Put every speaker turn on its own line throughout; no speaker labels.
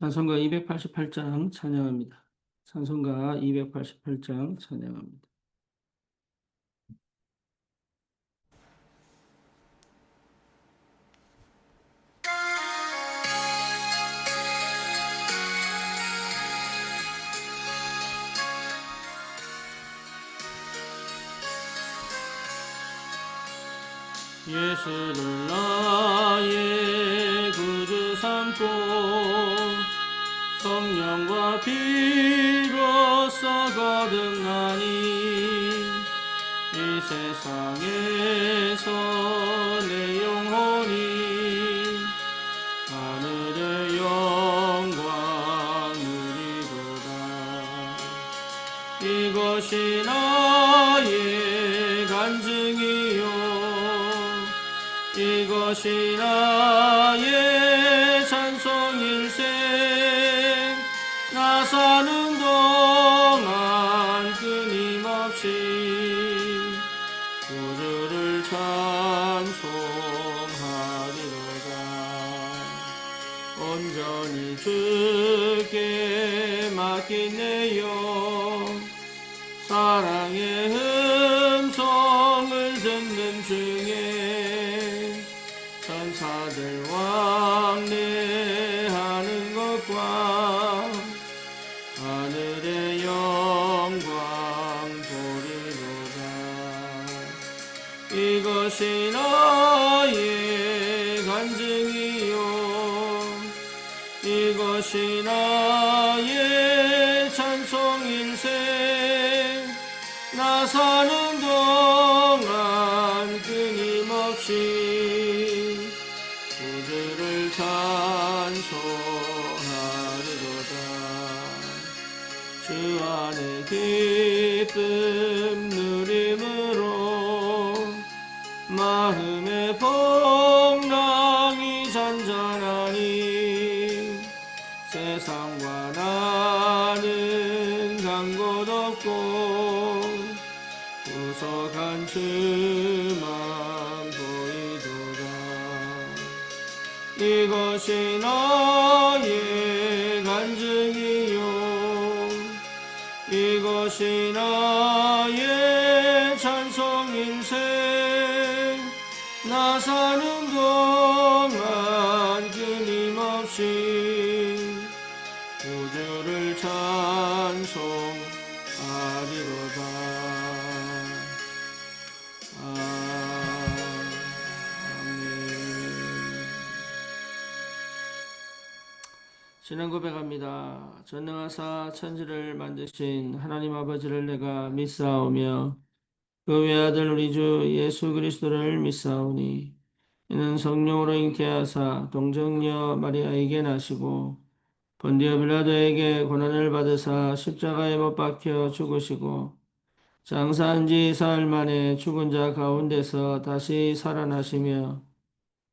찬송가 288장 찬양합니다. 찬송가 288장 찬양합니다. 예수를 나의 구주 삼고 성령과 피로써 거듭나니 이 세상에서 내 영혼이 하늘의 영광 누리도다. 이것이 나의 간증이요 이것이 나의 찬송일세. 나 사는 동안 끊임없이 구주를 찬송하리로다. 온전히 주께 맡기네요. 사랑의 음성을 듣는 중에 천사들 왕래하는 것과 하늘의 영광 보리로다. 이것이 나의 간증이요 이것이 나의 찬송일세. 나 사는 동안 끊임없이 구주를 찬송하리로다. 주 안에 기쁨 누림으로 마음의 풍랑이 잔잔하니 세상과 나는 간 곳 없고 구속한 주만 보이도다. 이것이 나의 간증이요 이것이 나의 찬송일세. 나 사는 동안 끊임없이 구주를 찬송하리로다. 신앙 고백합니다. 전능하사 천지를 만드신 하나님 아버지를 내가 믿사오며 그 외아들 우리 주 예수 그리스도를 믿사오니 이는 성령으로 잉태하사 동정녀 마리아에게 나시고 본디오 빌라도에게 고난을 받으사 십자가에 못 박혀 죽으시고 장사한 지 사흘 만에 죽은 자 가운데서 다시 살아나시며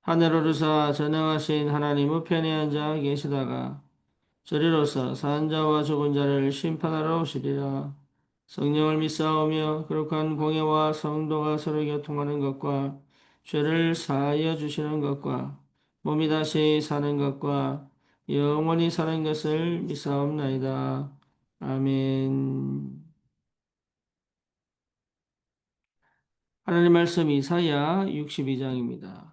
하늘 오르사 전능하신 하나님 우편에 앉아 계시다가 저리로서 산 자와 죽은 자를 심판하러 오시리라. 성령을 믿사오며 거룩한 공예와 성도가 서로 교통하는 것과 죄를 사하여 주시는 것과 몸이 다시 사는 것과 영원히 사는 것을 믿사옵나이다. 아멘. 하나님 말씀 이사야 62장입니다.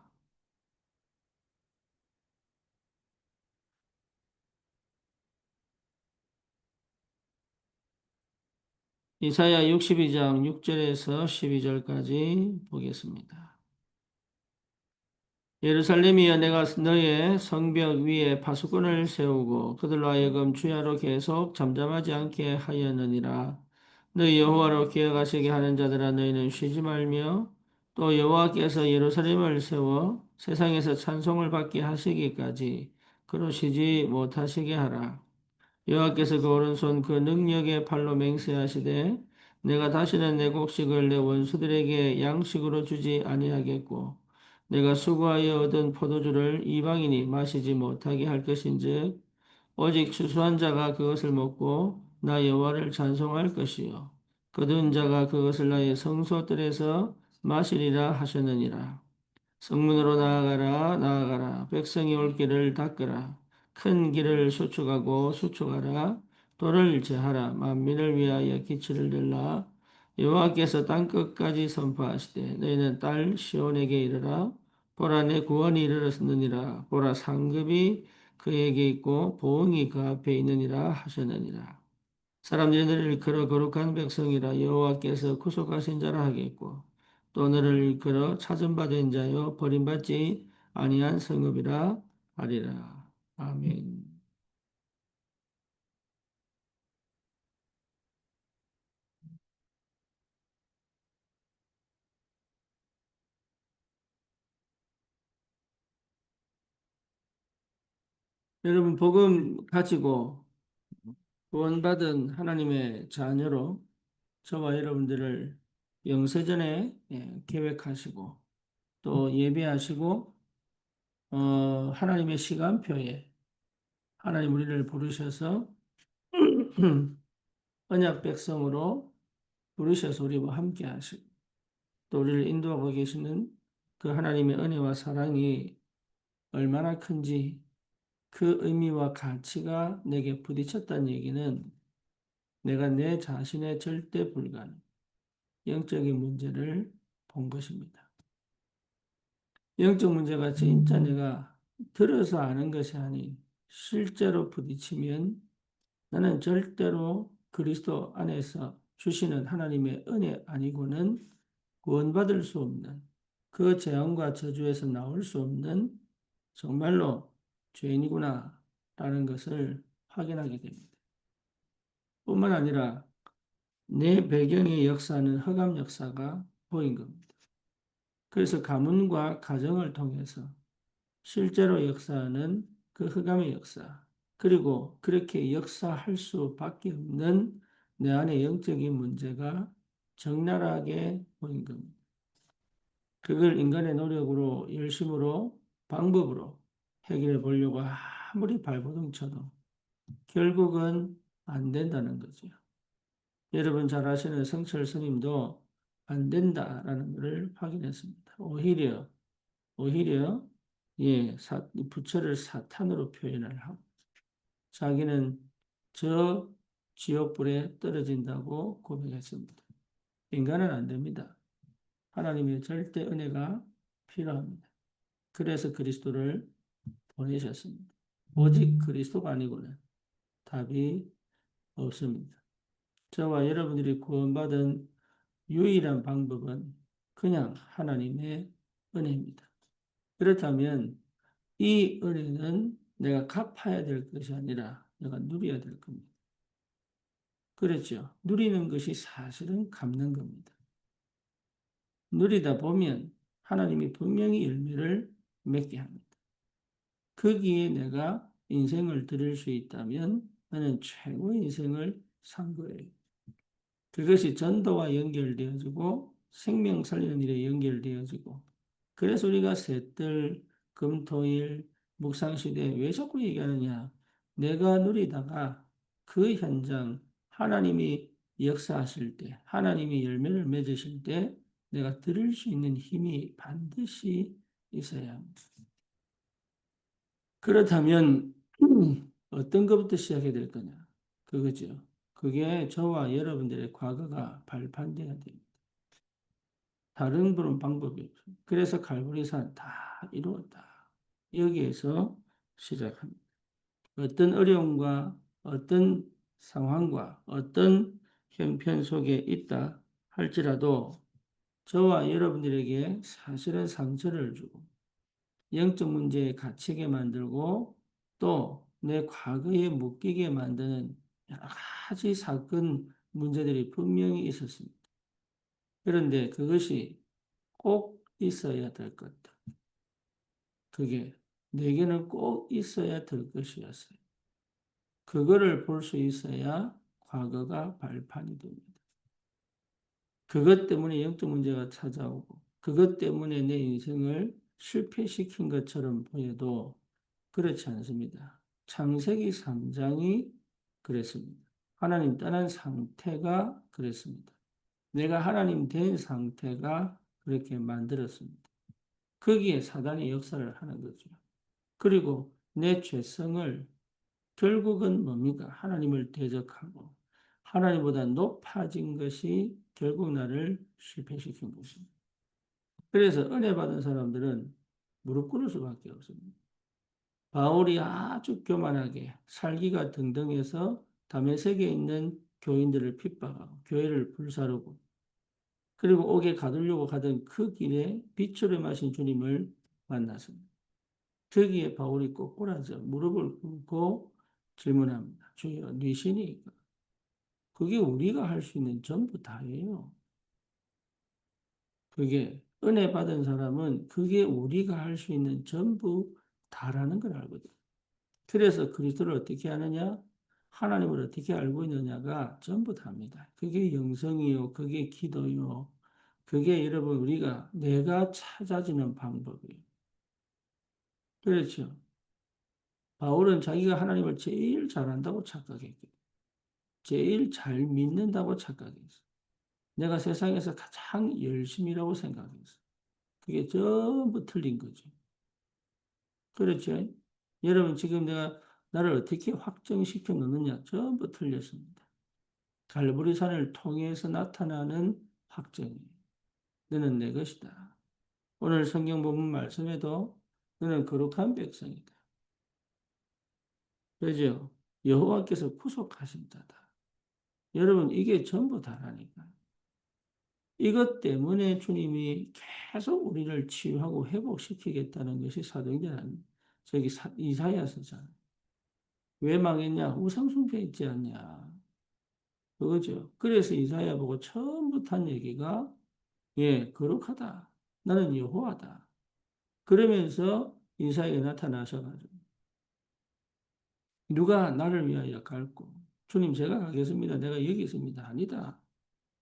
이사야 62장 6절에서 12절까지 보겠습니다. 예루살렘이여 내가 너의 성벽 위에 파수꾼을 세우고 그들로 하여금 주야로 계속 잠잠하지 않게 하였느니라. 너희 여호와로 기억하시게 하는 자들아 너희는 쉬지 말며 또 여호와께서 예루살렘을 세워 세상에서 찬송을 받게 하시기까지 그러시지 못하시게 하라. 여호와께서 그 오른손 그 능력의 팔로 맹세하시되 내가 다시는 내 곡식을 내 원수들에게 양식으로 주지 아니하겠고 내가 수고하여 얻은 포도주를 이방인이 마시지 못하게 할 것인즉 오직 추수한 자가 그것을 먹고 나 여호와를 찬송할 것이요 거둔 자가 그것을 나의 성소들에서 마시리라 하셨느니라. 성문으로 나아가라 나아가라 백성이 올 길을 닦으라. 큰 길을 수축하고 수축하라. 돌을 제하라. 만민을 위하여 기치를 들라. 여호와께서 땅 끝까지 선포하시되 너희는 딸 시온에게 이르라. 보라 내 구원이 이르렀느니라. 보라 상급이 그에게 있고 보응이 그 앞에 있느니라 하셨느니라. 사람들이 너를 일컬어 거룩한 백성이라 여호와께서 구속하신 자라 하겠고 또 너를 일컬어 찾음받은 자요 버림받지 아니한 성읍이라 하리라. 아멘. 여러분 복음 가지고 구원받은 하나님의 자녀로 저와 여러분들을 영세전에 계획하시고 또 예배하시고 하나님의 시간표에 하나님 우리를 부르셔서 언약 백성으로 부르셔서 우리와 함께 하시고 또 우리를 인도하고 계시는 그 하나님의 은혜와 사랑이 얼마나 큰지 그 의미와 가치가 내게 부딪혔다는 얘기는 내가 내 자신의 절대 불가능, 영적인 문제를 본 것입니다. 영적 문제가 진짜 내가 들어서 아는 것이 아닌 실제로 부딪히면 나는 절대로 그리스도 안에서 주시는 하나님의 은혜 아니고는 구원받을 수 없는 그 재앙과 저주에서 나올 수 없는 정말로 죄인이구나 라는 것을 확인하게 됩니다. 뿐만 아니라 내 배경의 역사는 흑암 역사가 보인 겁니다. 그래서 가문과 가정을 통해서 실제로 역사하는 그 흑암의 역사, 그리고 그렇게 역사할 수밖에 없는 내 안의 영적인 문제가 적나라하게 보인 겁니다. 그걸 인간의 노력으로, 열심으로, 방법으로 해결해 보려고 아무리 발버둥 쳐도 결국은 안 된다는 거죠. 여러분 잘 아시는 성철 스님도 안 된다라는 것을 확인했습니다. 오히려 부처를 사탄으로 표현을 하고 자기는 저 지옥불에 떨어진다고 고백했습니다. 인간은 안 됩니다. 하나님의 절대 은혜가 필요합니다. 그래서 그리스도를 보내셨습니다. 오직 그리스도가 아니고는 답이 없습니다. 저와 여러분들이 구원받은 유일한 방법은 그냥 하나님의 은혜입니다. 그렇다면 이 은혜는 내가 갚아야 될 것이 아니라 내가 누려야 될 겁니다. 그렇죠. 누리는 것이 사실은 갚는 겁니다. 누리다 보면 하나님이 분명히 열매를 맺게 합니다. 거기에 내가 인생을 드릴 수 있다면 나는 최고의 인생을 산 거예요. 그것이 전도와 연결되어지고 생명 살리는 일에 연결되어지고 그래서 우리가 셋들, 금토일, 묵상시대 왜 자꾸 얘기하느냐. 내가 누리다가 그 현장 하나님이 역사하실 때 하나님이 열매를 맺으실 때 내가 들을 수 있는 힘이 반드시 있어야 합니다. 그렇다면 어떤 것부터 시작해야 될 거냐? 그거죠. 그게 저와 여러분들의 과거가 발판돼야 됩니다. 다른 그런 방법이 없어요. 그래서 갈보리산 다 이루었다. 여기에서 시작합니다. 어떤 어려움과 어떤 상황과 어떤 형편 속에 있다 할지라도 저와 여러분들에게 사실은 상처를 주고 영적 문제에 갇히게 만들고 또 내 과거에 묶이게 만드는 여러 가지 사건, 문제들이 분명히 있었습니다. 그런데 그것이 꼭 있어야 될 것들. 그게 내게는 꼭 있어야 될 것이었어요. 그거를 볼 수 있어야 과거가 발판이 됩니다. 그것 때문에 영적 문제가 찾아오고 그것 때문에 내 인생을 실패시킨 것처럼 보여도 그렇지 않습니다. 창세기 3장이 그랬습니다. 하나님 떠난 상태가 그랬습니다. 내가 하나님 된 상태가 그렇게 만들었습니다. 거기에 사단이 역사를 하는 거죠. 그리고 내 죄성을 결국은 뭡니까? 하나님을 대적하고 하나님보다 높아진 것이 결국 나를 실패시킨 것입니다. 그래서 은혜 받은 사람들은 무릎 꿇을 수밖에 없습니다. 바울이 아주 교만하게 살기가 등등해서 다메섹에 있는 교인들을 핍박하고 교회를 불사르고 그리고 옥에 가두려고 하던 그 길에 빛으로 마신 주님을 만났습니다. 거기에 바울이 꼬꾸라져 무릎을 꿇고 질문합니다. 주여, 네 신이니까. 그게 우리가 할 수 있는 전부 다예요. 그게 은혜 받은 사람은 그게 우리가 할 수 있는 전부 다라는 걸 알거든. 그래서 그리스도를 어떻게 하느냐? 하나님을 어떻게 알고 있느냐가 전부 다입니다. 그게 영성이요. 그게 기도요. 그게 여러분 우리가 내가 찾아지는 방법이에요. 그렇죠. 바울은 자기가 하나님을 제일 잘한다고 착각했거든. 제일 잘 믿는다고 착각했어. 내가 세상에서 가장 열심이라고 생각했어. 그게 전부 틀린 거죠. 그렇죠? 여러분 지금 내가 나를 어떻게 확정시켜 놓느냐 전부 틀렸습니다. 갈보리산을 통해서 나타나는 확정이에요. 너는 내 것이다. 오늘 성경 본문 말씀에도 너는 거룩한 백성이다. 그죠? 여호와께서 구속하신다다. 여러분 이게 전부 다라니까. 이것 때문에 주님이 계속 우리를 치유하고 회복시키겠다는 것이 사도행전 저기 이사야서잖아. 왜 망했냐? 우상숭배했지 않냐? 그거죠. 그래서 이사야 보고 처음부터 한 얘기가 거룩하다. 나는 여호와다. 그러면서 이사야에 나타나셔가지고 누가 나를 위하여 갈고 주님 제가 가겠습니다. 내가 여기 있습니다. 아니다.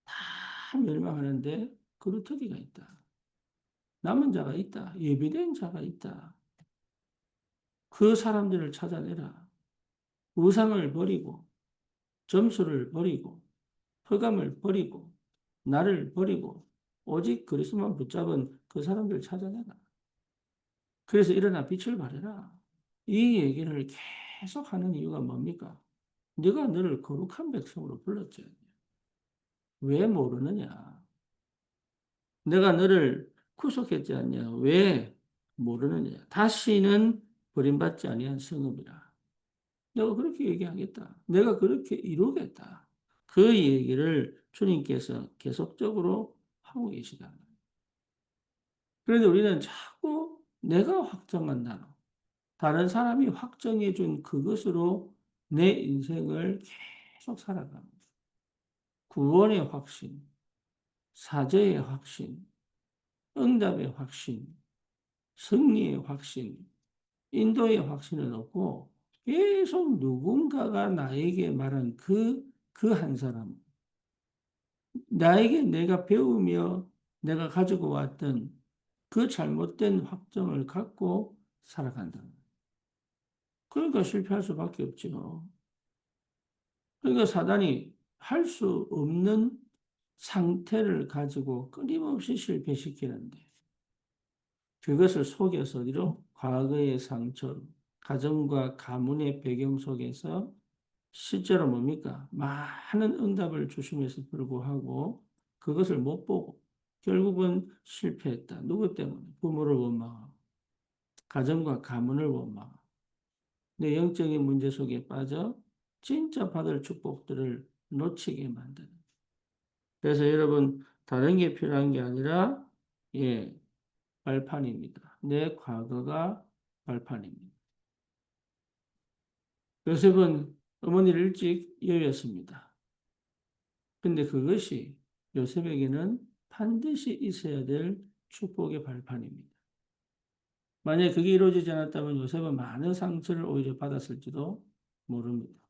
다 멸망하는데 그루터기가 있다. 남은 자가 있다. 예비된 자가 있다. 그 사람들을 찾아내라. 우상을 버리고 점수를 버리고 흑암을 버리고 나를 버리고 오직 그리스도만 붙잡은 그 사람들을 찾아내라. 그래서 일어나 빛을 발해라. 이 얘기를 계속 하는 이유가 뭡니까? 네가 너를 거룩한 백성으로 불렀지. 왜 모르느냐? 내가 너를 구속했지 않냐? 왜 모르느냐? 다시는 버림받지 아니한 성읍이라. 내가 그렇게 얘기하겠다. 내가 그렇게 이루겠다. 그 얘기를 주님께서 계속적으로 하고 계시다. 그런데 우리는 자꾸 내가 확정한 단어, 다른 사람이 확정해 준 그것으로 내 인생을 계속 살아갑니다. 구원의 확신, 사죄의 확신, 응답의 확신, 승리의 확신, 인도의 확신은 없고 계속 누군가가 나에게 말한 그 한 사람, 나에게 내가 배우며 내가 가지고 왔던 그 잘못된 확정을 갖고 살아간다. 그러니까 실패할 수밖에 없죠. 그러니까 사단이 할 수 없는 상태를 가지고 끊임없이 실패시키는데 그것을 속여서 어디로? 과거의 상처, 가정과 가문의 배경 속에서 실제로 뭡니까? 많은 응답을 주심에도 불구하고 그것을 못 보고 결국은 실패했다. 누구 때문에? 부모를 원망하고 가정과 가문을 원망하고 내 영적인 문제 속에 빠져 진짜 받을 축복들을 놓치게 만드는. 그래서 여러분 다른 게 필요한 게 아니라 발판입니다. 내 과거가 발판입니다. 요셉은 어머니를 일찍 여였습니다. 근데 그것이 요셉에게는 반드시 있어야 될 축복의 발판입니다. 만약에 그게 이루어지지 않았다면 요셉은 많은 상처를 오히려 받았을지도 모릅니다.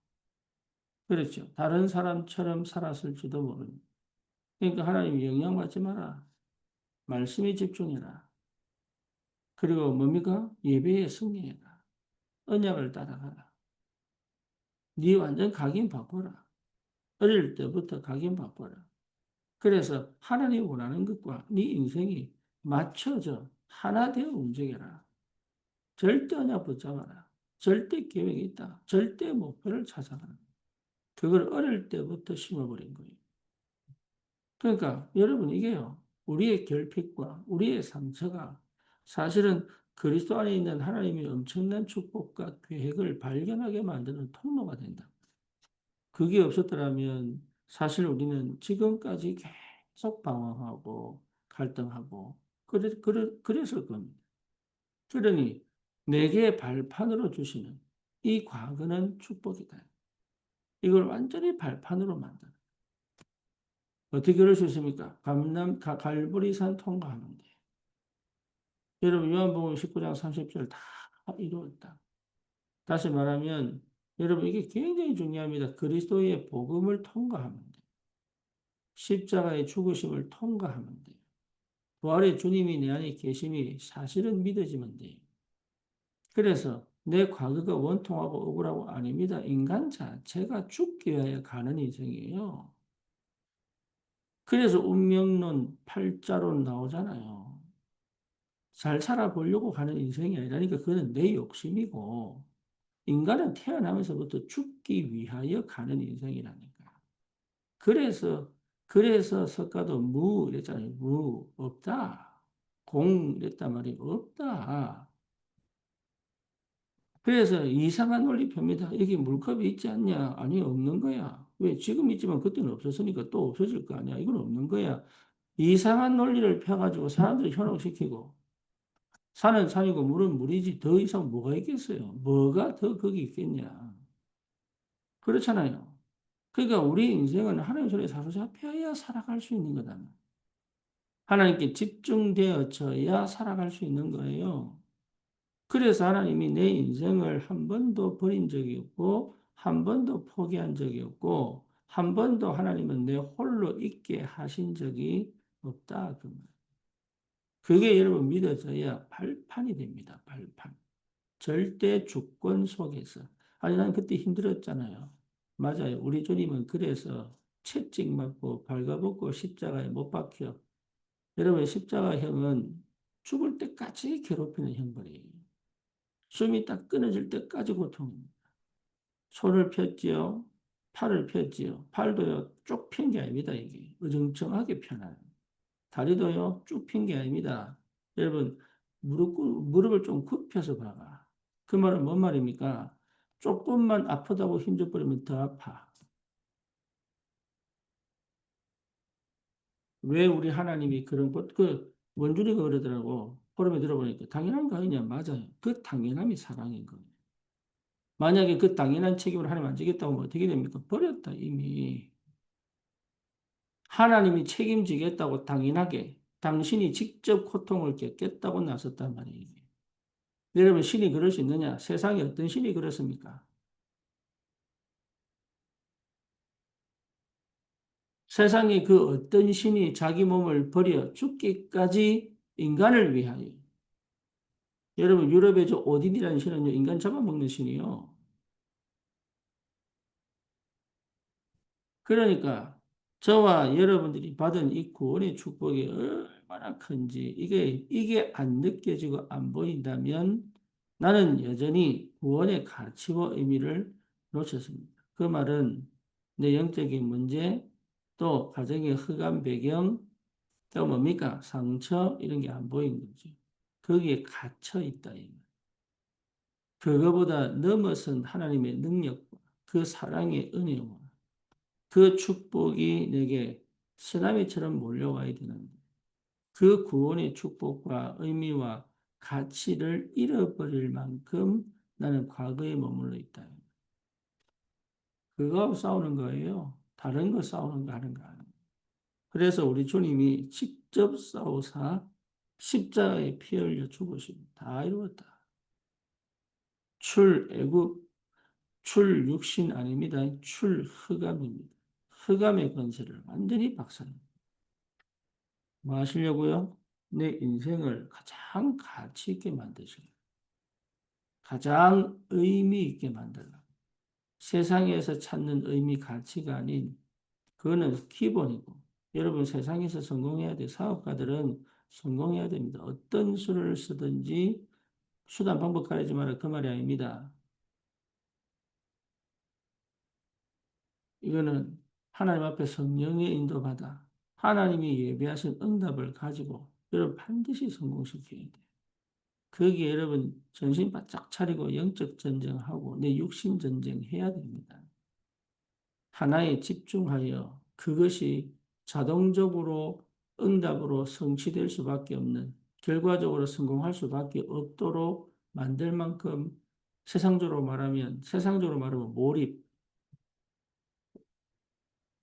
그렇죠. 다른 사람처럼 살았을지도 모릅니다. 그러니까 하나님 영향받지 마라. 말씀에 집중해라. 그리고 뭡니까? 예배에 승리해라. 언약을 따라가라. 네 완전 각인 바꿔라. 어릴 때부터 각인 바꿔라. 그래서 하나님이 원하는 것과 네 인생이 맞춰져 하나 되어 움직여라. 절대 언약 붙잡아라. 절대 계획이 있다. 절대 목표를 찾아가는 거예요. 그걸 어릴 때부터 심어버린 거예요. 그러니까 여러분 이게요. 우리의 결핍과 우리의 상처가 사실은 그리스도 안에 있는 하나님의 엄청난 축복과 계획을 발견하게 만드는 통로가 된다. 그게 없었더라면 사실 우리는 지금까지 계속 방황하고 갈등하고 그랬을 겁니다. 그러니 내게 발판으로 주시는 이 과거는 축복이다. 이걸 완전히 발판으로 만드는. 어떻게 그럴 수 있습니까? 갈보리산 통과하면 돼. 여러분 요한복음 19장 30절 다 이루었다. 다시 말하면 여러분 이게 굉장히 중요합니다. 그리스도의 복음을 통과하면 돼. 십자가의 죽으심을 통과하면 돼. 부활의 주님이 내 안에 계심이 사실은 믿어지면 돼. 그래서 내 과거가 원통하고 억울하고 아닙니다. 인간 자체가 죽기 위하여 가는 인생이에요. 그래서 운명론, 팔자론 나오잖아요. 잘 살아보려고 가는 인생이 아니라니까 그거는 내 욕심이고 인간은 태어나면서부터 죽기 위하여 가는 인생이라니까. 그래서 석가도 무 이랬잖아요. 무 없다. 공 이랬단 말이 없다. 그래서 이상한 논리 펴니다. 여기 물컵이 있지 않냐? 아니 없는 거야. 왜? 지금 있지만 그때는 없었으니까 또 없어질 거 아니야. 이건 없는 거야. 이상한 논리를 펴가지고 사람들을 현혹시키고 산은 산이고 물은 물이지 더 이상 뭐가 있겠어요? 뭐가 더 거기 있겠냐? 그렇잖아요. 그러니까 우리 인생은 하나님 손에 사로잡혀야 살아갈 수 있는 거다. 하나님께 집중되어져야 살아갈 수 있는 거예요. 그래서 하나님이 내 인생을 한 번도 버린 적이 없고, 한 번도 포기한 적이 없고, 한 번도 하나님은 내 홀로 있게 하신 적이 없다. 그 말. 그게 여러분 믿어져야 발판이 됩니다. 발판. 절대 주권 속에서. 아니, 난 그때 힘들었잖아요. 맞아요. 우리 주님은 그래서 채찍 맞고 발가벗고 십자가에 못 박혀. 여러분, 십자가형은 죽을 때까지 괴롭히는 형벌이에요. 숨이 딱 끊어질 때까지 고통입니다. 손을 폈지요. 팔을 폈지요. 팔도요, 쭉 핀 게 아닙니다, 이게. 어정쩡하게 펴나요. 다리도요, 쭉 핀 게 아닙니다. 여러분, 무릎을 좀 굽혀서 봐봐. 그 말은 뭔 말입니까? 조금만 아프다고 힘줘 버리면 더 아파. 왜 우리 하나님이 그런 것, 원준이가 그러더라고. 포럼에 들어보니까 당연한 거 아니냐? 맞아요. 그 당연함이 사랑인 거예요. 만약에 그 당연한 책임을 하나님 안 지겠다고 하면 어떻게 됩니까? 버렸다, 이미. 하나님이 책임지겠다고 당연하게 당신이 직접 고통을 겪겠다고 나섰단 말이에요. 여러분, 신이 그럴 수 있느냐? 세상에 어떤 신이 그렇습니까? 세상에 그 어떤 신이 자기 몸을 버려 죽기까지 인간을 위하여. 여러분, 유럽의 저 오딘이라는 신은요, 인간 잡아먹는 신이요. 그러니까 저와 여러분들이 받은 이 구원의 축복이 얼마나 큰지 이게 안 느껴지고 안 보인다면 나는 여전히 구원의 가치와 의미를 놓쳤습니다. 그 말은 내 영적인 문제, 또 가정의 흑암 배경, 또 뭡니까? 상처 이런 게 안 보인 거지. 거기에 갇혀 있다. 그거보다 넘어선 하나님의 능력과 그 사랑의 은혜와 그 축복이 내게 쓰나미처럼 몰려와야 되는데 그 구원의 축복과 의미와 가치를 잃어버릴 만큼 나는 과거에 머물러 있다. 그거 싸우는 거예요. 다른 거 싸우는 거 하는 거 아니에요. 그래서 우리 주님이 직접 싸우사 십자가에 피 흘려 죽으시고 다 이루었다. 출애굽, 출육신 아닙니다. 출흑암입니다. 흑암의 권세를 완전히 박살냅니다. 뭐 하시려고요? 내 인생을 가장 가치 있게 만드시고 가장 의미 있게 만들라. 세상에서 찾는 의미, 가치가 아닌 그거는 기본이고 여러분 세상에서 성공해야 돼. 사업가들은 성공해야 됩니다. 어떤 수를 쓰든지 수단 방법 가리지 마라 그 말이 아닙니다. 이거는 하나님 앞에 성령의 인도받아 하나님이 예비하신 응답을 가지고 여러분 반드시 성공시켜야 돼. 거기에 여러분 정신 바짝 차리고 영적 전쟁하고 내 육신 전쟁 해야 됩니다. 하나에 집중하여 그것이 자동적으로 응답으로 성취될 수밖에 없는 결과적으로 성공할 수밖에 없도록 만들 만큼 세상적으로 말하면 몰입,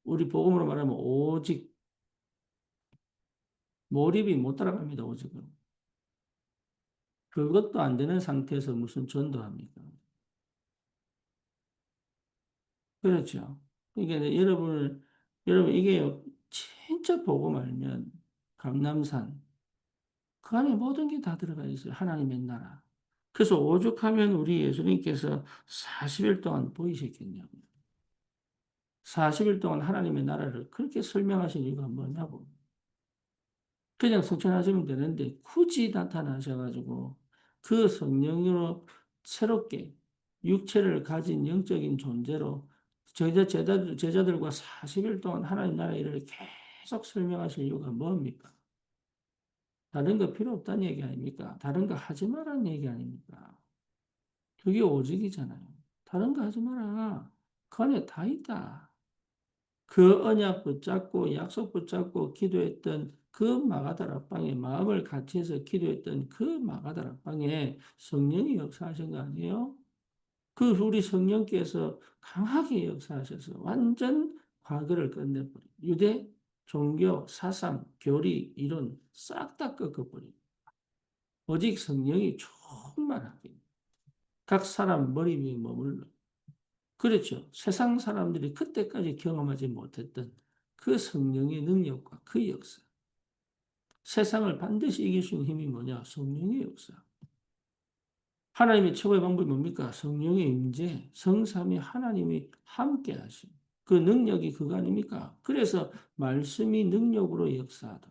우리 복음으로 말하면 오직 몰입이 못 따라갑니다. 오직은. 그것도 안 되는 상태에서 무슨 전도합니까? 그렇죠. 그러니까 여러분 이게 진짜 보고 말면 감남산 그 안에 모든 게 다 들어가 있어요. 하나님의 나라. 그래서 오죽하면 우리 예수님께서 40일 동안 보이셨겠냐고. 40일 동안 하나님의 나라를 그렇게 설명하신 이유가 뭐냐고. 그냥 성천하시면 되는데 굳이 나타나셔가지고 그 성령으로 새롭게 육체를 가진 영적인 존재로 제자들과 40일 동안 하나님 나라 일을 계속 설명하실 이유가 뭡니까? 다른 거 필요 없다는 얘기 아닙니까? 다른 거 하지 말라는 얘기 아닙니까? 그게 오직이잖아요. 다른 거 하지 마라. 그 안에 다 있다. 그 언약 붙잡고 약속 붙잡고 기도했던 그 마가다락방에 마음을 같이해서 기도했던 그 마가다락방에 성령이 역사하신 거 아니에요? 그 우리 성령께서 강하게 역사하셔서 완전 과거를 끝내버려. 유대, 종교, 사상, 교리, 이론 싹 다 꺾어버려. 오직 성령이 충만하게 각 사람 머리 위에 머물러. 그렇죠. 세상 사람들이 그때까지 경험하지 못했던 그 성령의 능력과 그 역사. 세상을 반드시 이길 수 있는 힘이 뭐냐? 성령의 역사. 하나님의 최고의 방법이 뭡니까? 성령의 임재, 성삼위 하나님이 함께 하심. 그 능력이 그거 아닙니까? 그래서 말씀이 능력으로 역사하다.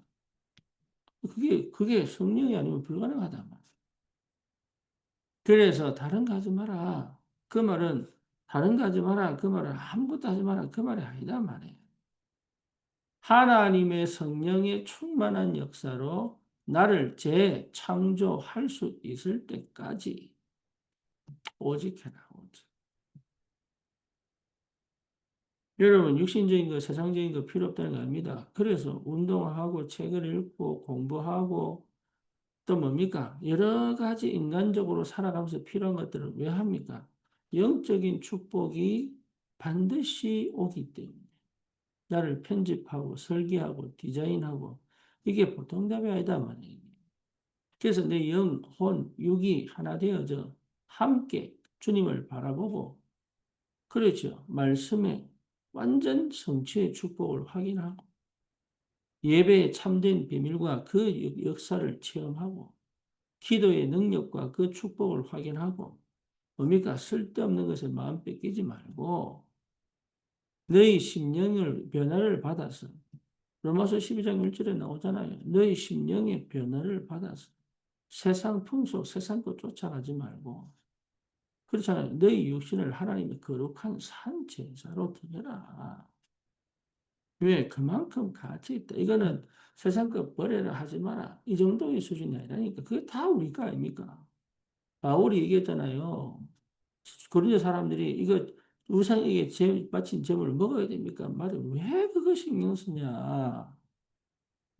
그게 성령이 아니면 불가능하단 말이야. 그래서 다른 거 하지 마라. 그 말은 다른 거 하지 마라. 그 말은 아무것도 하지 마라. 그 말이 아니다 말이에요. 하나님의 성령의 충만한 역사로 나를 재창조할 수 있을 때까지 오직 해라. 오직. 여러분 육신적인 거 세상적인 거 필요 없다는 거 아닙니다. 그래서 운동하고 책을 읽고 공부하고 또 뭡니까? 여러 가지 인간적으로 살아가면서 필요한 것들을 왜 합니까? 영적인 축복이 반드시 오기 때문에. 나를 편집하고 설계하고 디자인하고 이게 보통 답이 아니다 말이에요. 그래서 내 영, 혼, 육이 하나 되어져 함께 주님을 바라보고 그렇죠. 말씀에 완전 성취의 축복을 확인하고 예배의 참된 비밀과 그 역사를 체험하고 기도의 능력과 그 축복을 확인하고 뭡니까? 쓸데없는 것에 마음 뺏기지 말고 너희 심령을 변화를 받아서 로마서 12장 1절에 나오잖아요. 너희 심령의 변화를 받아서 세상 풍속, 세상 것 쫓아가지 말고 그렇잖아요. 너희 육신을 하나님의 거룩한 산 제사로 드려라. 왜? 그만큼 가치 있다. 이거는 세상 것 버려라 하지 마라. 이 정도의 수준이 아니라니까. 그게 다 우리 거 아닙니까? 바울이 얘기했잖아요. 고린도 사람들이 이거 우상에게 바친 제물을 먹어야 됩니까? 말해. 왜 그거 신경 쓰냐?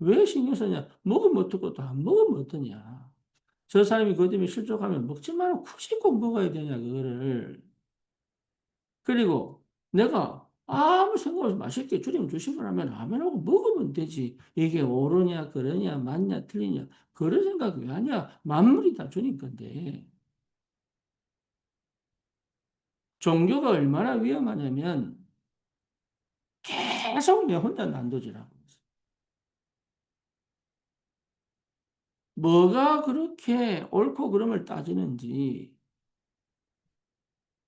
왜 신경 쓰냐? 먹으면 어떻고 또 안 먹으면 어떠냐? 저 사람이 그것 때문에 실족하면 먹지 말고 굳이 꼭 먹어야 되냐, 그거를. 그리고 내가 아무 생각 없이 맛있게 주님 주시고 나면 아멘하고 먹으면 되지. 이게 옳으냐, 그러냐, 맞냐, 틀리냐. 그런 생각 왜 하냐? 만물이 다 주님 건데. 종교가 얼마나 위험하냐면 계속 내 혼자 난도질하고 있어. 뭐가 그렇게 옳고 그름을 따지는지.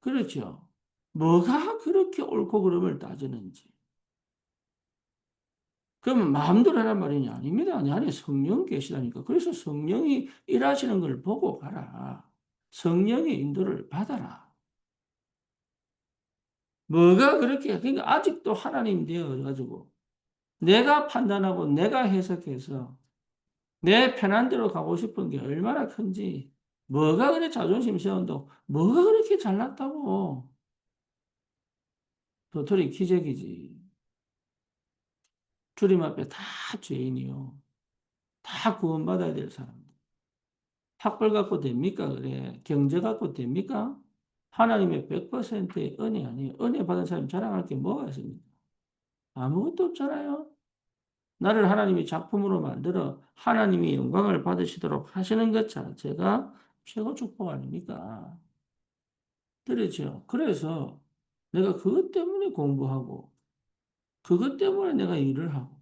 그렇죠. 뭐가 그렇게 옳고 그름을 따지는지. 그러면 마음대로 하란 말이냐? 아닙니다. 내 안에 성령 계시다니까. 그래서 성령이 일하시는 걸 보고 가라. 성령의 인도를 받아라. 뭐가 그렇게, 그러니까 아직도 하나님 되어가지고 내가 판단하고 내가 해석해서 내 편한 대로 가고 싶은 게 얼마나 큰지, 뭐가 그래 자존심 세운다고, 뭐가 그렇게 잘났다고. 도토리 기적이지. 주님 앞에 다 죄인이요. 다 구원받아야 될 사람들. 학벌 갖고 됩니까? 그래. 경제 갖고 됩니까? 하나님의 100%의 은혜 아니에요. 은혜 받은 사람 자랑할 게 뭐가 있습니까? 아무것도 없잖아요. 나를 하나님이 작품으로 만들어 하나님이 영광을 받으시도록 하시는 것 자체가 최고 축복 아닙니까? 그렇죠. 그래서 내가 그것 때문에 공부하고, 그것 때문에 내가 일을 하고,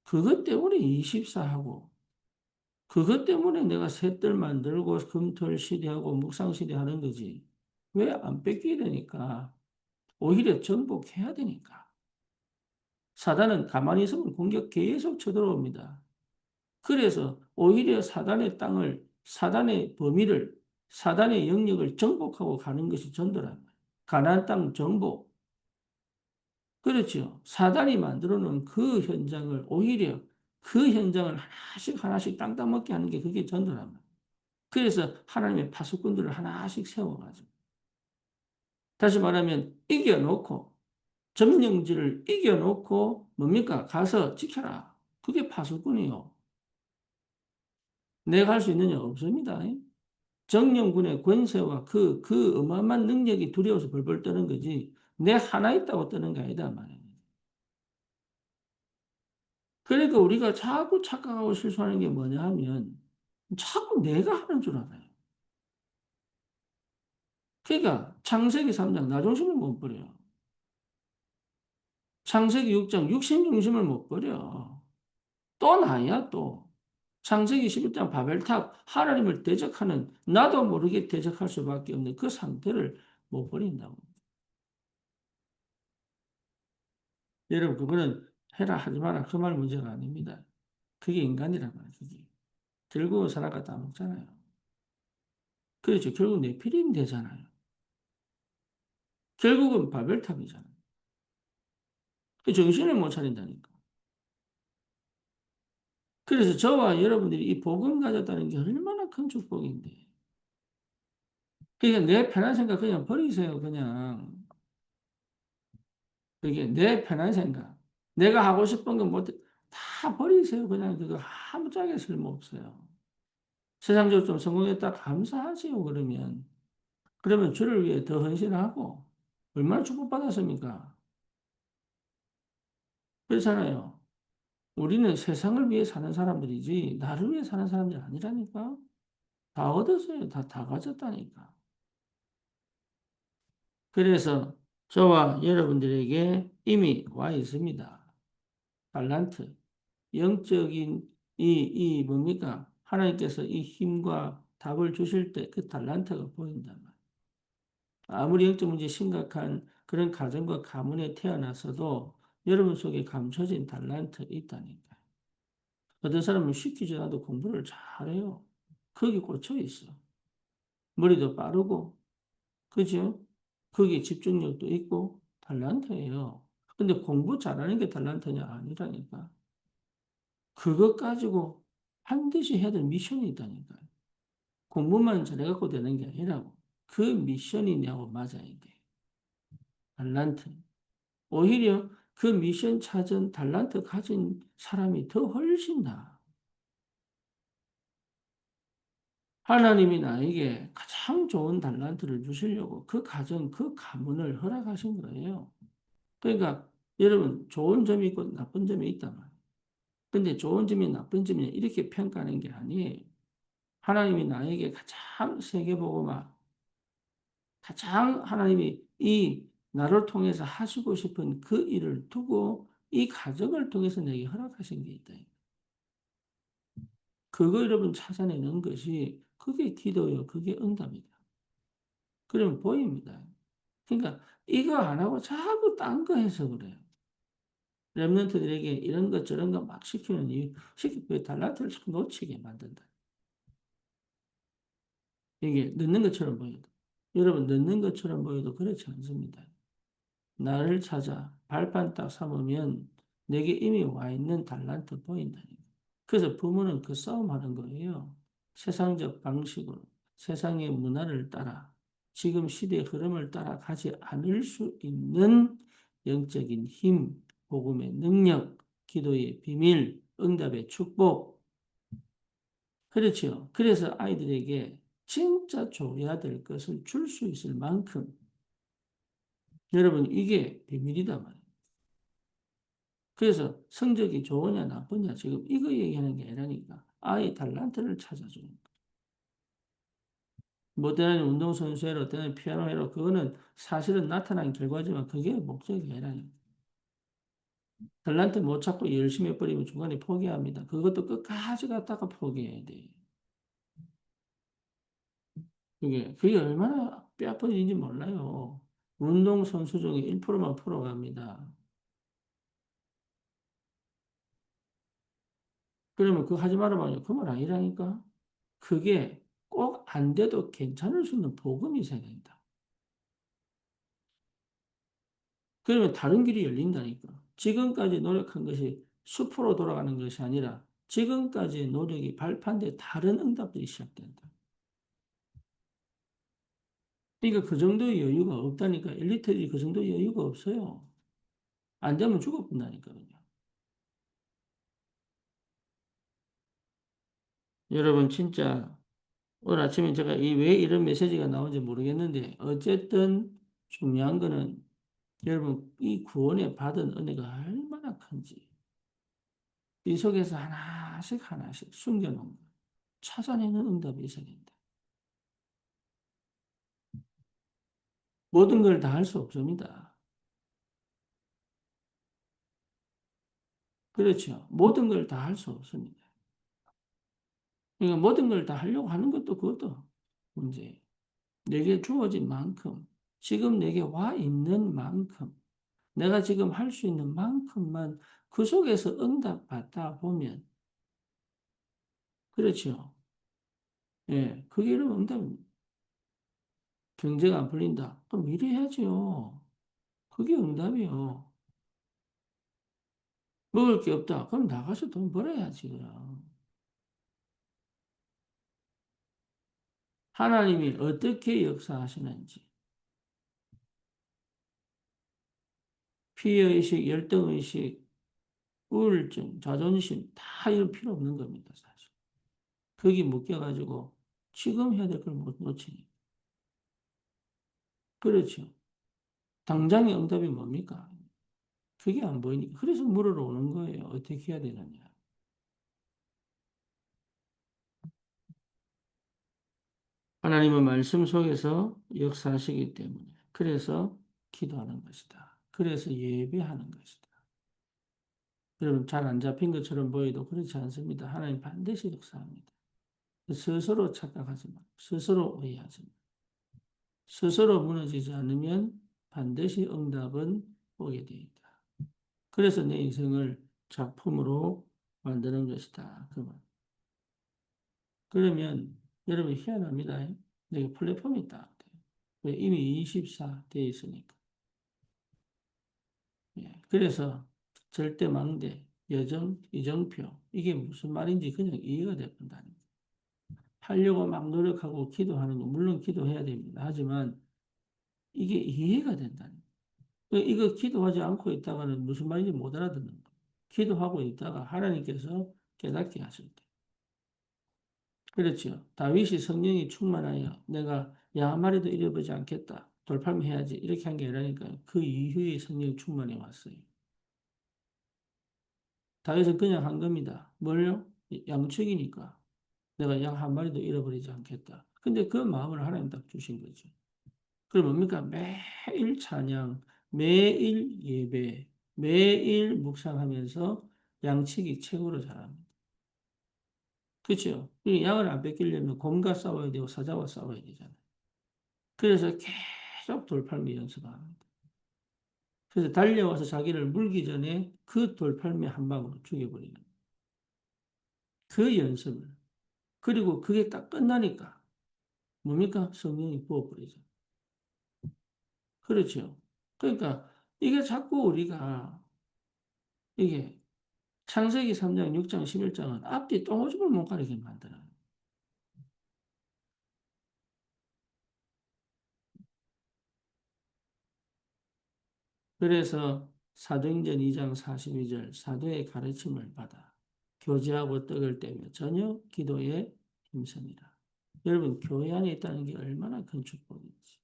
그것 때문에 24하고, 그것 때문에 내가 셋들 만들고, 금토일 시대하고, 묵상 시대 하는 거지. 왜 안 뺏기려니까? 오히려 정복해야 되니까. 사단은 가만히 있으면 공격 계속 쳐들어옵니다. 그래서 오히려 사단의 땅을, 사단의 범위를, 사단의 영역을 정복하고 가는 것이 전도란 말이에요. 가나안 땅 정복. 그렇죠. 사단이 만들어 놓은 그 현장을 오히려 그 현장을 하나씩 하나씩 땅땅 먹게 하는 게 그게 전도란 말이에요. 그래서 하나님의 파수꾼들을 하나씩 세워가지고. 다시 말하면 이겨놓고, 점령지를 이겨놓고 뭡니까? 가서 지켜라. 그게 파수꾼이요. 내가 할 수 있느냐? 없습니다. 정령군의 권세와 그 어마어마한 능력이 두려워서 벌벌 떠는 거지. 내 하나 있다고 떠는 게 아니다 말이에요. 그러니까 우리가 자꾸 착각하고 실수하는 게 뭐냐 하면 자꾸 내가 하는 줄 알아요. 그러니까 창세기 3장 나 중심을 못 버려요. 창세기 6장 육신 중심을 못 버려. 또 나야 또. 창세기 11장 바벨탑 하나님을 대적하는 나도 모르게 대적할 수밖에 없는 그 상태를 못 버린다고. 여러분 그거는 해라 하지 마라 그 말 문제가 아닙니다. 그게 인간이란 말이에요. 그게. 결국은 사람과 다 먹잖아요. 그렇죠. 결국 내피림 되잖아요. 결국은 바벨탑이잖아요. 그 정신을 못 차린다니까. 그래서 저와 여러분들이 이 복음 가졌다는 게 얼마나 큰 축복인데. 그러니까 내 편한 생각 그냥 버리세요. 그냥. 그게 내 편한 생각. 내가 하고 싶은 건 못, 다 버리세요. 그냥 그거 아무짝에 쓸모없어요. 세상적으로 좀 성공했다 감사하지요. 그러면. 그러면 주를 위해 더 헌신하고 얼마나 축복받았습니까? 그렇잖아요. 우리는 세상을 위해 사는 사람들이지 나를 위해 사는 사람들이 아니라니까. 다 얻었어요. 다 가졌다니까. 그래서 저와 여러분들에게 이미 와 있습니다. 달란트. 영적인 이 뭡니까? 하나님께서 이 힘과 답을 주실 때 그 달란트가 보인단 말이에요. 아무리 영적 문제 심각한 그런 가정과 가문에 태어나서도 여러분 속에 감춰진 달란트 있다니까. 어떤 사람은 시키지 않아도 공부를 잘해요. 거기 꽂혀 있어. 머리도 빠르고, 그죠? 거기에 집중력도 있고, 달란트예요. 근데 공부 잘하는 게 달란트냐? 아니라니까. 그것 가지고 반드시 해야 될 미션이 있다니까요. 공부만 잘해갖고 되는 게 아니라고. 그 미션이 내하고 맞아야 돼. 달란트. 오히려 그 미션 찾은 달란트 가진 사람이 더 훨씬 나. 하나님이 나에게 가장 좋은 달란트를 주시려고 그 가정, 그 가문을 허락하신 거예요. 그러니까 여러분 좋은 점이 있고 나쁜 점이 있단 말이에요. 근데 좋은 점이 나쁜 점이 이렇게 평가하는 게 아니에요. 하나님이 나에게 가장 세계보고마 가장 하나님이 이 나를 통해서 하시고 싶은 그 일을 두고 이 가정을 통해서 내게 허락하신 게 있다. 그거 여러분 찾아내는 것이 그게 기도요. 그게 응답이다. 그러면 보입니다. 그러니까 이거 안 하고 자꾸 딴 거 해서 그래요. 렘넌트들에게 이런 것 저런 거 막 시키는 이유, 시키고 달란트를 자꾸 놓치게 만든다. 이게 늦는 것처럼 보여도. 여러분 늦는 것처럼 보여도 그렇지 않습니다. 나를 찾아 발판 딱 삼으면 내게 이미 와 있는 달란트 보인다니까. 그래서 부모는 그 싸움하는 거예요. 세상적 방식으로, 세상의 문화를 따라, 지금 시대의 흐름을 따라가지 않을 수 있는 영적인 힘, 복음의 능력, 기도의 비밀, 응답의 축복. 그렇죠. 그래서 아이들에게 진짜 줘야 될 것을 줄 수 있을 만큼 여러분 이게 비밀이다 말이에요. 그래서 성적이 좋으냐 나쁘냐 지금 이거 얘기하는 게 아니라니까. 아이 달란트를 찾아주는 거. 뭐 때는 운동선수 해라, 때는 피아노 해라. 그거는 사실은 나타난 결과지만 그게 목적이 아니라니까. 달란트 못 찾고 열심히 해버리면 중간에 포기합니다. 그것도 끝까지 갔다가 포기해야 돼. 그게 얼마나 뼈아픈 일인지 몰라요. 운동선수 중에 1%만 풀어갑니다. 그러면 그거 하지 말아봐요. 그 말 아니라니까. 그게 꼭 안 돼도 괜찮을 수 있는 복음이 있어야 된다. 그러면 다른 길이 열린다니까. 지금까지 노력한 것이 숲으로 돌아가는 것이 아니라 지금까지의 노력이 발판돼 다른 응답들이 시작된다. 그러니까 그 정도의 여유가 없다니까. 엘리트들이 그 정도의 여유가 없어요. 안 되면 죽어본다니까, 그냥. 여러분, 진짜 오늘 아침에 제가 왜 이런 메시지가 나온지 모르겠는데 어쨌든 중요한 거는 여러분 이 구원에 받은 은혜가 얼마나 큰지 이 속에서 하나씩 하나씩 숨겨놓은 거 찾아내는 응답이 있어야 된다. 모든 걸 다 할 수 없습니다. 그렇죠. 모든 걸 다 할 수 없습니다. 그러니까 모든 걸 다 하려고 하는 것도 그것도 문제예요. 내게 주어진 만큼, 지금 내게 와 있는 만큼, 내가 지금 할 수 있는 만큼만 그 속에서 응답 받다 보면, 그렇죠. 예, 그게 이러면 응답입니다. 경제가 안 풀린다. 그럼 일해야죠. 그게 응답이요. 먹을 게 없다. 그럼 나가서 돈 벌어야지, 그럼. 하나님이 어떻게 역사하시는지, 피해의식, 열등의식, 우울증, 자존심, 다 이런 필요 없는 겁니다, 사실. 거기 묶여가지고 지금 해야 될 걸 못 놓치니. 그렇죠. 당장의 응답이 뭡니까? 그게 안 보이니까. 그래서 물으러 오는 거예요. 어떻게 해야 되느냐. 하나님은 말씀 속에서 역사하시기 때문에. 그래서 기도하는 것이다. 그래서 예배하는 것이다. 여러분 잘 안 잡힌 것처럼 보여도 그렇지 않습니다. 하나님 반드시 역사합니다. 스스로 착각하지 마. 스스로 오해하지 마. 스스로 무너지지 않으면 반드시 응답은 오게 되어 있다. 그래서 내 인생을 작품으로 만드는 것이다. 그 말. 그러면 여러분 희한합니다. 내가 플랫폼이 딱 돼요. 왜? 이미 24 되어 있으니까. 예. 그래서 절대 망대, 여정, 이정표 이게 무슨 말인지 그냥 이해가 된다는 거예요. 하려고 막 노력하고 기도하는 거 물론 기도해야 됩니다. 하지만 이게 이해가 된다는 거예요. 이거 기도하지 않고 있다가는 무슨 말인지 못 알아듣는 거예요. 기도하고 있다가 하나님께서 깨닫게 하실 때. 그렇죠. 다윗이 성령이 충만하여 내가 야 한 마리도 잃어버리지 않겠다. 돌팔매해야지. 이렇게 한 게 아니라니까 그 이후에 성령이 충만해 왔어요. 다윗은 그냥 한 겁니다. 뭘요? 양축이니까. 내가 양 한 마리도 잃어버리지 않겠다. 근데 그 마음을 하나님 딱 주신 거죠. 그럼 뭡니까? 매일 찬양, 매일 예배, 매일 묵상하면서 양치기 최고로 잘합니다. 그렇죠? 이 양을 안 뺏기려면 곰과 싸워야 되고 사자와 싸워야 되잖아요. 그래서 계속 돌팔미 연습합니다. 그래서 달려와서 자기를 물기 전에 그 돌팔미 한 방으로 죽여버리는 그 연습을. 그리고 그게 딱 끝나니까 뭡니까? 성령이 부어버리죠. 그렇죠. 그러니까 이게 자꾸 우리가 이게 창세기 3장, 6장, 11장은 앞뒤 똥오줌을 못 가리게 만들어요. 그래서 사도행전 2장 42절 사도의 가르침을 받아 교제하고 떡을 떼며 전혀 기도에 힘쓰니라. 여러분 교회 안에 있다는 게 얼마나 큰 축복인지.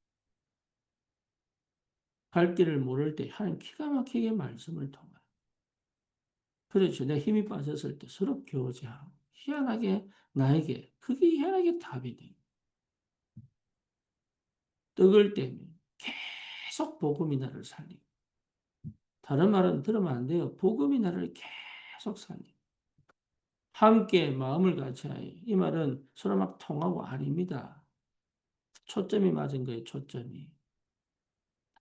갈 길을 모를 때 하나님 기가 막히게 말씀을 통하여. 그렇죠. 내 힘이 빠졌을 때 서로 교제하고 희한하게 나에게 그게 희한하게 답이 돼. 떡을 떼며 계속 복음이 나를 살리고 다른 말은 들으면 안 돼요. 복음이 나를 계속 살리고 함께 마음을 같이 하여. 이 말은 서로 막 통하고 아닙니다. 초점이 맞은 거예요. 초점이.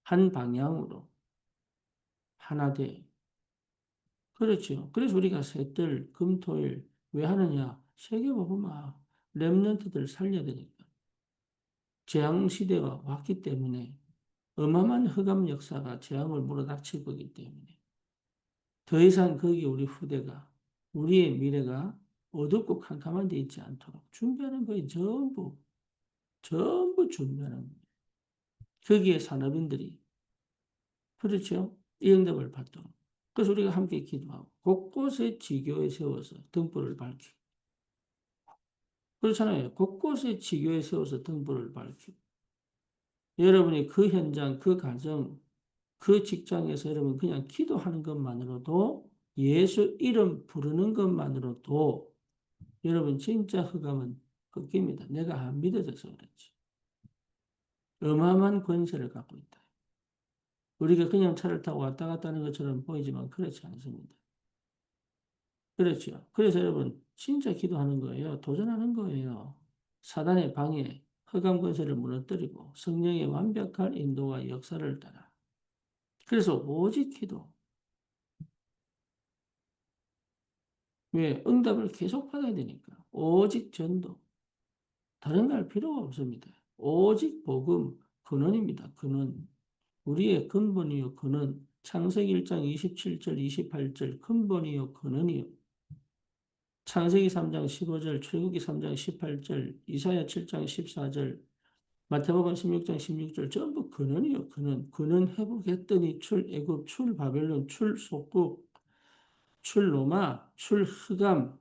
한 방향으로 하나 돼. 그렇죠. 그래서 우리가 셋들 금토일 왜 하느냐? 세계복음화 렘넌트들 살려야 되니까. 재앙 시대가 왔기 때문에 어마어마한 흑암 역사가 재앙을 몰아닥칠 거기 때문에 더 이상 거기 우리 후대가 우리의 미래가 어둡고 캄캄한 데 있지 않도록 준비하는 거예요. 전부 준비하는 거예요. 거기에 산업인들이 그렇죠. 이 응답을 받도록. 그래서 우리가 함께 기도하고 곳곳에 지교에 세워서 등불을 밝히고 그렇잖아요. 곳곳에 지교에 세워서 등불을 밝히고 여러분이 그 현장, 그 가정, 그 직장에서 여러분 그냥 기도하는 것만으로도 예수 이름 부르는 것만으로도 여러분 진짜 흑암은 꺾입니다. 내가 안 믿어져서 그렇지. 어마어마한 권세를 갖고 있다. 우리가 그냥 차를 타고 왔다 갔다 하는 것처럼 보이지만 그렇지 않습니다. 그렇죠. 그래서 여러분 진짜 기도하는 거예요. 도전하는 거예요. 사단의 방해, 흑암 권세를 무너뜨리고 성령의 완벽한 인도와 역사를 따라. 그래서 오직 기도. 왜? 응답을 계속 받아야 되니까. 오직 전도. 다른 거 할 필요가 없습니다. 오직 복음, 근원입니다. 근원. 우리의 근본이요, 근원. 창세기 1장 27절, 28절, 근본이요, 근원이요. 창세기 3장 15절, 출애굽기 3장 18절, 이사야 7장 14절, 마태복음 16장 16절 전부 근원이요, 근원. 근원 회복했더니 출애굽, 출바벨론, 출속국, 출로마, 출흑암,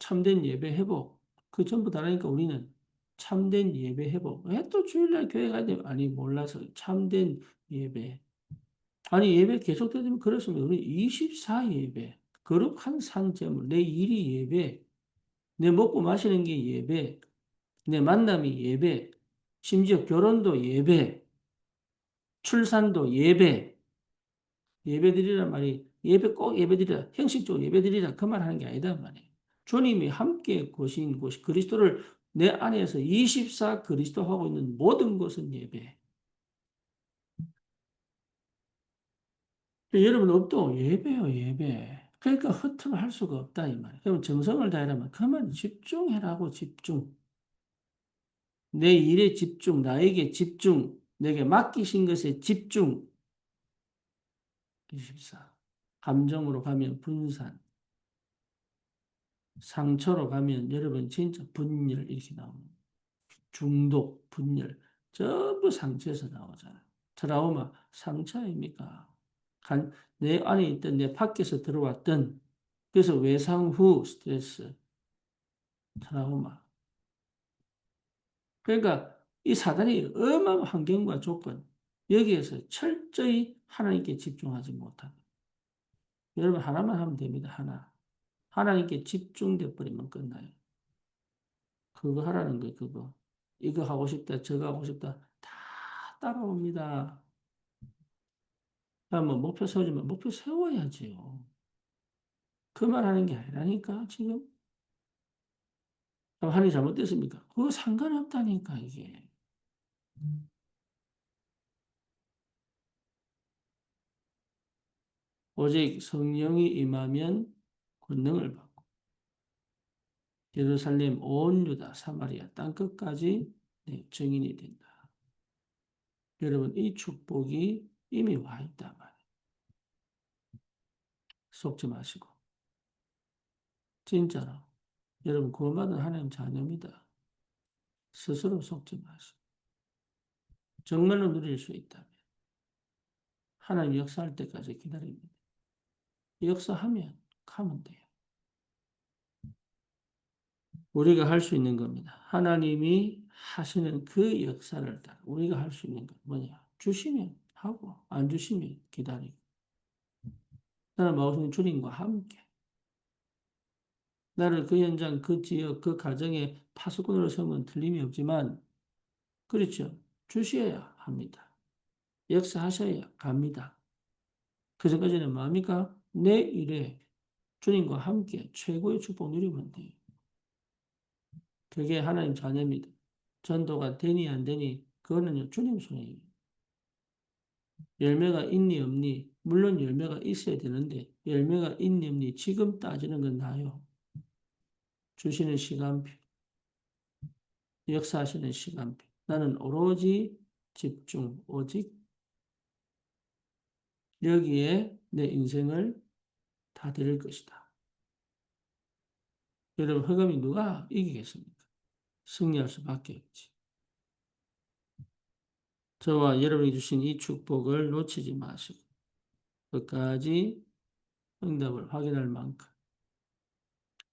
참된 예배 회복. 그 전부 다라니까 우리는 참된 예배 회복. 왜 또 주일날 교회 가야 돼? 아니, 몰라서 참된 예배. 아니, 예배 계속되면 그렇습니다. 우리 24 예배. 거룩한 상제물. 내 일이 예배. 내 먹고 마시는 게 예배. 내 만남이 예배. 심지어 결혼도 예배. 출산도 예배. 예배드리란 말이 예배 꼭 예배드리라. 형식적으로 예배드리라. 그 말 하는 게 아니다 말이에요. 주님이 함께 거신 곳이 그리스도를 내 안에서 24 그리스도 하고 있는 모든 것은 예배. 여러분 없도 예배요 예배. 그러니까 허투루 할 수가 없다 이 말이에요. 그럼 정성을 다하려면 그만 집중해라고 집중. 내 일에 집중, 나에게 집중, 내게 맡기신 것에 집중. 24. 감정으로 가면 분산, 상처로 가면 여러분 진짜 분열 이렇게 나옵니다. 중독, 분열 전부 상처에서 나오잖아요. 트라우마 상처 아닙니까? 내 안에 있던 내 밖에서 들어왔던 그래서 외상 후 스트레스, 트라우마. 그러니까 이 사단이 어마어마한 환경과 조건 여기에서 철저히 하나님께 집중하지 못하고 여러분 하나만 하면 됩니다. 하나. 하나님께 집중돼 버리면 끝나요. 그거 하라는 거예요. 그거. 이거 하고 싶다. 저거 하고 싶다. 다 따라옵니다. 뭐 목표 세우지만 목표 세워야지요. 그 말하는 게 아니라니까 지금. 그럼 하나님 잘못됐습니까? 그거 상관없다니까 이게. 오직 성령이 임하면 권능을 받고 예루살렘 온 유다 사마리아 땅끝까지 네, 증인이 된다. 여러분 이 축복이 이미 와 있단 말이에요. 속지 마시고. 진짜로. 여러분, 구원받은 하나님 자녀입니다. 스스로 속지 마시고. 정말로 누릴 수 있다면 하나님 역사할 때까지 기다립니다. 역사하면 가면 돼요. 우리가 할 수 있는 겁니다. 하나님이 하시는 그 역사를 따라 우리가 할 수 있는 건 뭐냐? 주시면 하고 안 주시면 기다리고. 나는 마우스는 주님과 함께 나를 그 현장, 그 지역, 그 가정에 파수꾼으로 세우면 틀림이 없지만 그렇죠. 주셔야 합니다. 역사하셔야 갑니다. 그 전까지는 뭡니까? 내 일에 주님과 함께 최고의 축복 누리면 돼요. 그게 하나님 자녀입니다. 전도가 되니 안 되니 그거는요 주님 손에 열매가 있니 없니 물론 열매가 있어야 되는데 열매가 있니 없니 지금 따지는 건 나요. 주시는 시간표, 역사하시는 시간표. 나는 오로지 집중, 오직 여기에 내 인생을 다 드릴 것이다. 여러분 흑암이 누가 이기겠습니까? 승리할 수밖에 없지. 저와 여러분이 주신 이 축복을 놓치지 마시고 끝까지 응답을 확인할 만큼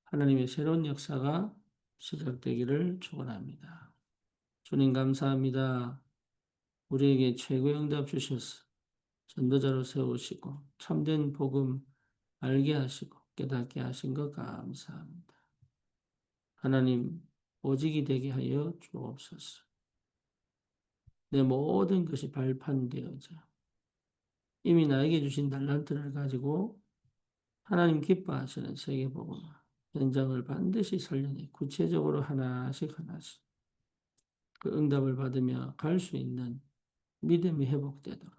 하나님의 새로운 역사가 시작되기를 축원합니다. 주님 감사합니다. 우리에게 최고의 응답 주셔서 전도자로 세우시고 참된 복음 알게 하시고 깨닫게 하신 것 감사합니다. 하나님 오직이 되게 하여 주옵소서. 내 모든 것이 발판되어져 이미 나에게 주신 달란트를 가지고 하나님 기뻐하시는 세계복음 현장을 반드시 살려내 구체적으로 하나씩 하나씩 그 응답을 받으며 갈 수 있는 믿음이 회복되도록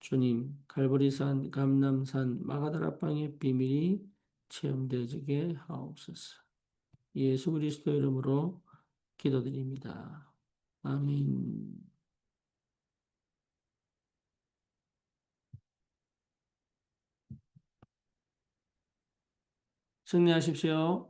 주님 갈보리산 감람산 마가다라방의 비밀이 체험되어지게 하옵소서. 예수 그리스도 이름으로 기도드립니다. 아멘. 승리하십시오.